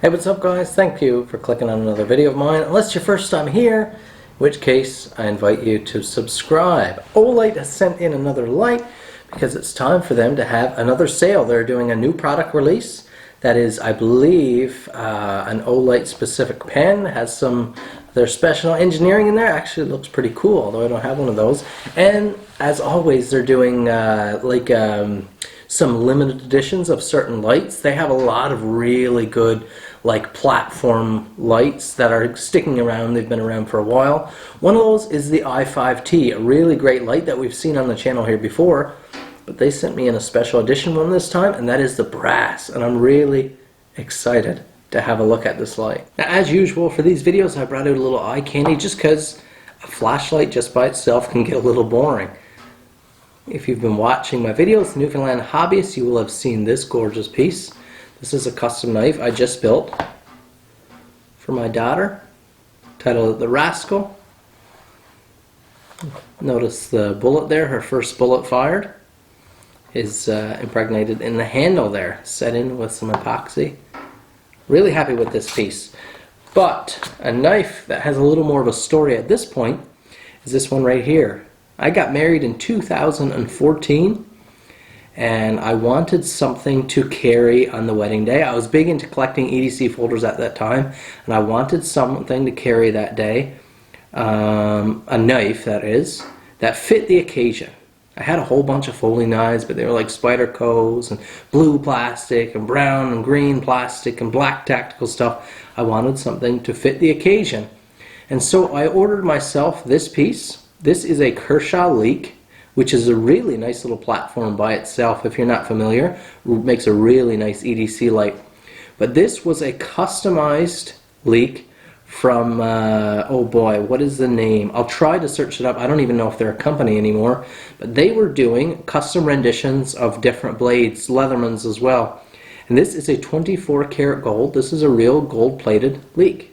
Hey, what's up guys? Thank you for clicking on another video of mine. Unless it's your first time here, in which case I invite you to subscribe. OLIGHT has sent in another light because it's time for them to have another sale. They're doing a new product release that is, I believe, an OLIGHT specific pen. Has some their special engineering in there. Actually, it looks pretty cool, although I don't have one of those. And as always, they're doing some limited editions of certain lights. They have a lot of really good platform lights that are sticking around. They've been around for a while. One of those is the i5T, a really great light that we've seen on the channel here before, but they sent me in a special edition one this time, and that is the brass, and I'm really excited to have a look at this light. Now, as usual for these videos, I brought out a little eye candy just because a flashlight just by itself can get a little boring. If you've been watching my videos, Newfoundland Hobbyist, you will have seen this gorgeous piece. This is a custom knife I just built for my daughter, titled The Rascal. Notice the bullet there, her first bullet fired, is impregnated in the handle there, set in with some epoxy. Really happy with this piece. But a knife that has a little more of a story at this point is this one right here. I got married in 2014 and I wanted something to carry on the wedding day. I was big into collecting EDC folders at that time, and I wanted something to carry that day, a knife that is, that fit the occasion. I had a whole bunch of folding knives, but they were like Spyderco's and blue plastic and brown and green plastic and black tactical stuff. I wanted something to fit the occasion. And so I ordered myself this piece. This is a Kershaw Leek, which is a really nice little platform by itself. If you're not familiar, it makes a really nice EDC light. But this was a customized Leek from, oh boy, what is the name? I'll try to search it up. I don't even know if they're a company anymore. But they were doing custom renditions of different blades, Leathermans as well. And this is a 24 karat gold. This is a real gold-plated Leek.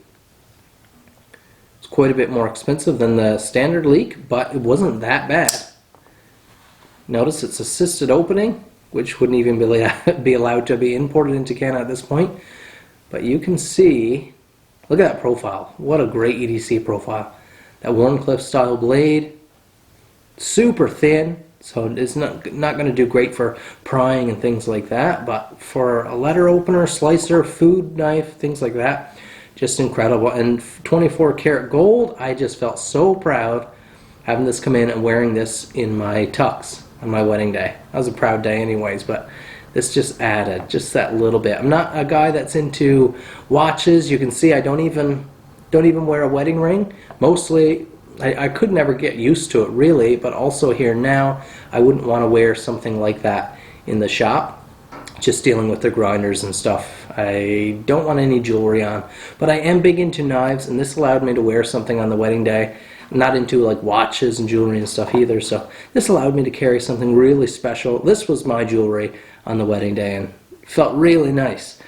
Quite a bit more expensive than the standard Leek, but it wasn't that bad. Notice it's assisted opening, which wouldn't even be allowed to be imported into Canada at this point. But you can see, look at that profile. What a great EDC profile. That Warncliffe style blade, super thin, so it's not going to do great for prying and things like that, but for a letter opener, slicer, food knife, things like that, just incredible. And 24 karat gold, I just felt so proud having this come in and wearing this in my tux on my wedding day. That was a proud day anyways, but this just added just that little bit. I'm not a guy that's into watches. You can see I don't even wear a wedding ring. Mostly I could never get used to it really, but also here now I wouldn't want to wear something like that in the shop, just dealing with the grinders and stuff. I don't want any jewelry on, but I am big into knives, and this allowed me to wear something on the wedding day. I'm not into like watches and jewelry and stuff either, so this allowed me to carry something really special. This was my jewelry on the wedding day and felt really nice.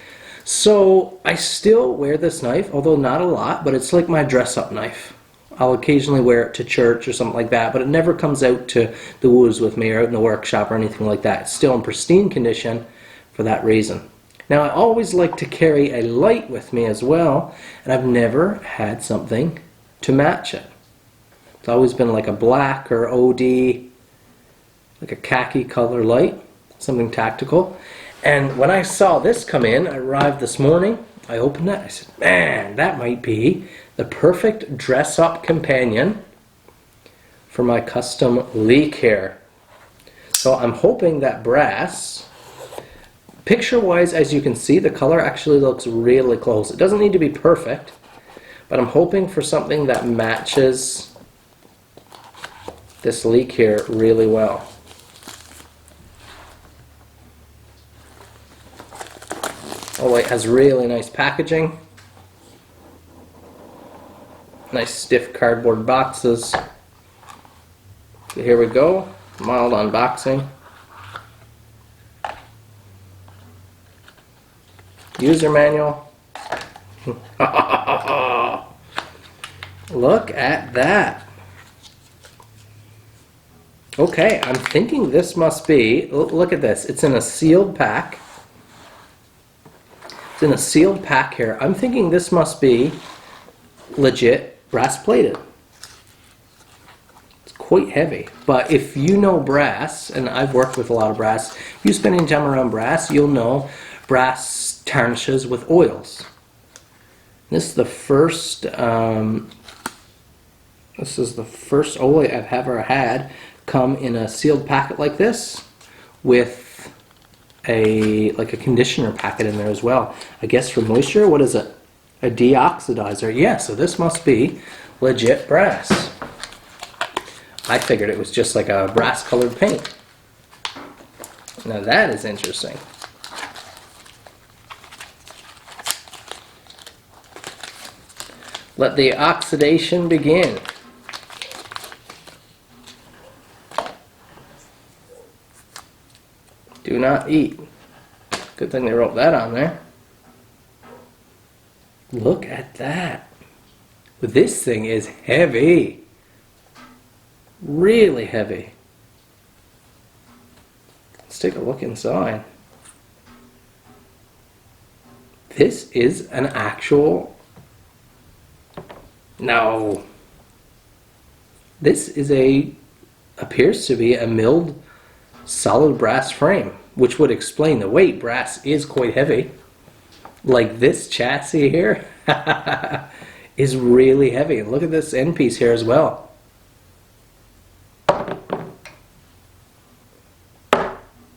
So I still wear this knife, although not a lot, but it's like my dress-up knife. I'll occasionally wear it to church or something like that, but it never comes out to the woods with me or out in the workshop or anything like that. It's still in pristine condition for that reason. Now, I always like to carry a light with me as well, and I've never had something to match it. It's always been like a black or OD, like a khaki color light, something tactical. And when I saw this come in, I arrived this morning, I opened it, I said, man, that might be the perfect dress-up companion for my custom Leek here. So I'm hoping that brass, picture-wise, as you can see, the color actually looks really close. It doesn't need to be perfect, but I'm hoping for something that matches this Leek here really well. Oh, it has really nice packaging. Nice stiff cardboard boxes. So here we go, mild unboxing. User manual. Look at that. Okay, I'm thinking this must be, look at this, it's in a sealed pack. It's in a sealed pack here. I'm thinking this must be legit brass plated. It's quite heavy, but if you know brass, and I've worked with a lot of brass, if you spend any time around brass, you'll know brass tarnishes with oils. This is the first Olight I've ever had come in a sealed packet like this with a conditioner packet in there as well. I guess for moisture. What is it? A deoxidizer. Yeah, so this must be legit brass. I figured it was just like a brass colored paint. Now that is interesting. Let the oxidation begin. Do not eat. Good thing they wrote that on there. Look at that. This thing is heavy. Really heavy. Let's take a look inside. This is an actual... No. This is appears to be a milled solid brass frame, which would explain the weight. Brass is quite heavy. Like this chassis here is really heavy. And look at this end piece here as well.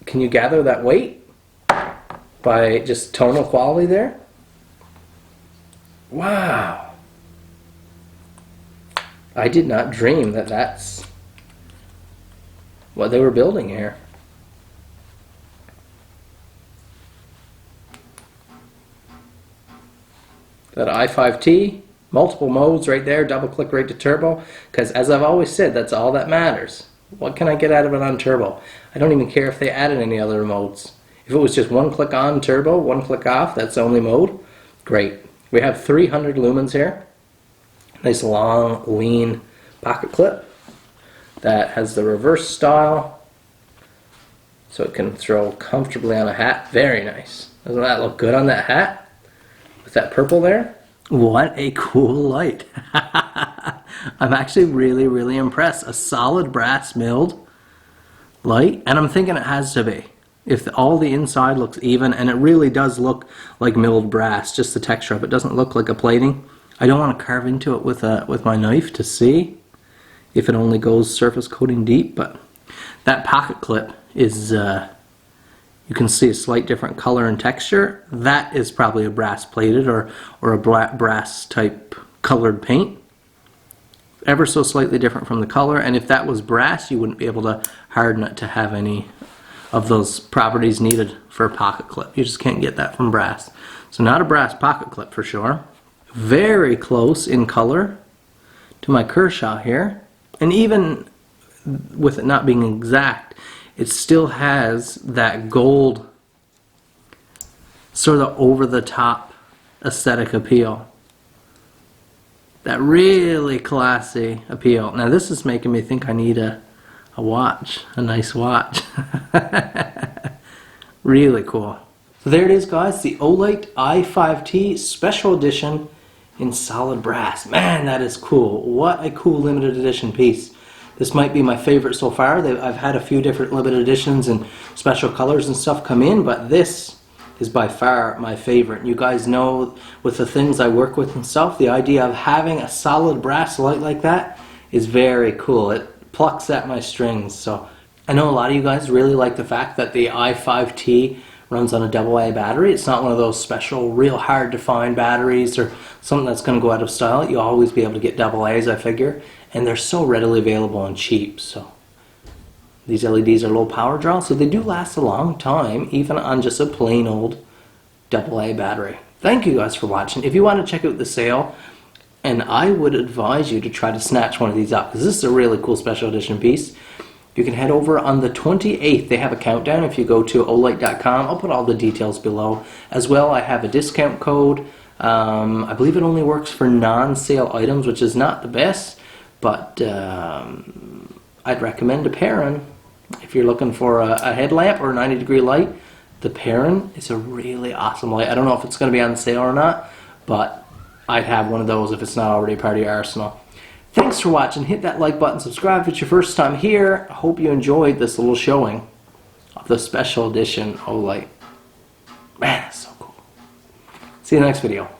Can you gather that weight by just tonal quality there? Wow. I did not dream that that's what they were building here. That i5T, multiple modes right there, double click right to turbo, because as I've always said, that's all that matters. What can I get out of it on turbo? I don't even care if they added any other modes. If it was just one click on turbo, one click off, that's the only mode, great. We have 300 lumens here. Nice long, lean pocket clip that has the reverse style, so it can throw comfortably on a hat. Very nice. Doesn't that look good on that hat? With that purple there? What a cool light. I'm actually really, really impressed. A solid brass milled light, and I'm thinking it has to be. If all the inside looks even, and it really does look like milled brass, just the texture of it doesn't look like a plating. I don't want to carve into it with my knife to see if it only goes surface coating deep, but that pocket clip is, you can see a slight different color and texture. That is probably a brass plated or a brass type colored paint. Ever so slightly different from the color, and if that was brass, you wouldn't be able to harden it to have any of those properties needed for a pocket clip. You just can't get that from brass. So not a brass pocket clip for sure. Very close in color to my Kershaw here, and even with it not being exact, it still has that gold sort of over the top aesthetic appeal, that really classy appeal. Now this is making me think I need a watch, a nice watch. Really cool. So there it is, guys, the OLIGHT i5T Special Edition in solid brass. Man, that is cool. What a cool limited edition piece. This might be my favorite so far. I've had a few different limited editions and special colors and stuff come in, but this is by far my favorite. You guys know, with the things I work with and stuff, the idea of having a solid brass light like that is very cool. It plucks at my strings. So I know a lot of you guys really like the fact that the i5T runs on a AA battery. It's not one of those special, real hard to find batteries or something that's going to go out of style. You'll always be able to get AA's, I figure, and they're so readily available and cheap. So these LEDs are low power draw, so they do last a long time, even on just a plain old AA battery. Thank you guys for watching. If you want to check out the sale, and I would advise you to try to snatch one of these up, because this is a really cool special edition piece. You can head over on the 28th. They have a countdown if you go to olight.com. I'll put all the details below. As well, I have a discount code. I believe it only works for non-sale items, which is not the best, but I'd recommend a pairing. If you're looking for a headlamp or a 90-degree light, The Perrin is a really awesome light. I don't know if it's going to be on sale or not, but I'd have one of those if it's not already part of your arsenal. Thanks for watching. Hit that like button, subscribe if it's your first time here. I hope you enjoyed this little showing of the special edition OLIGHT. Man, that's so cool. See you in the next video.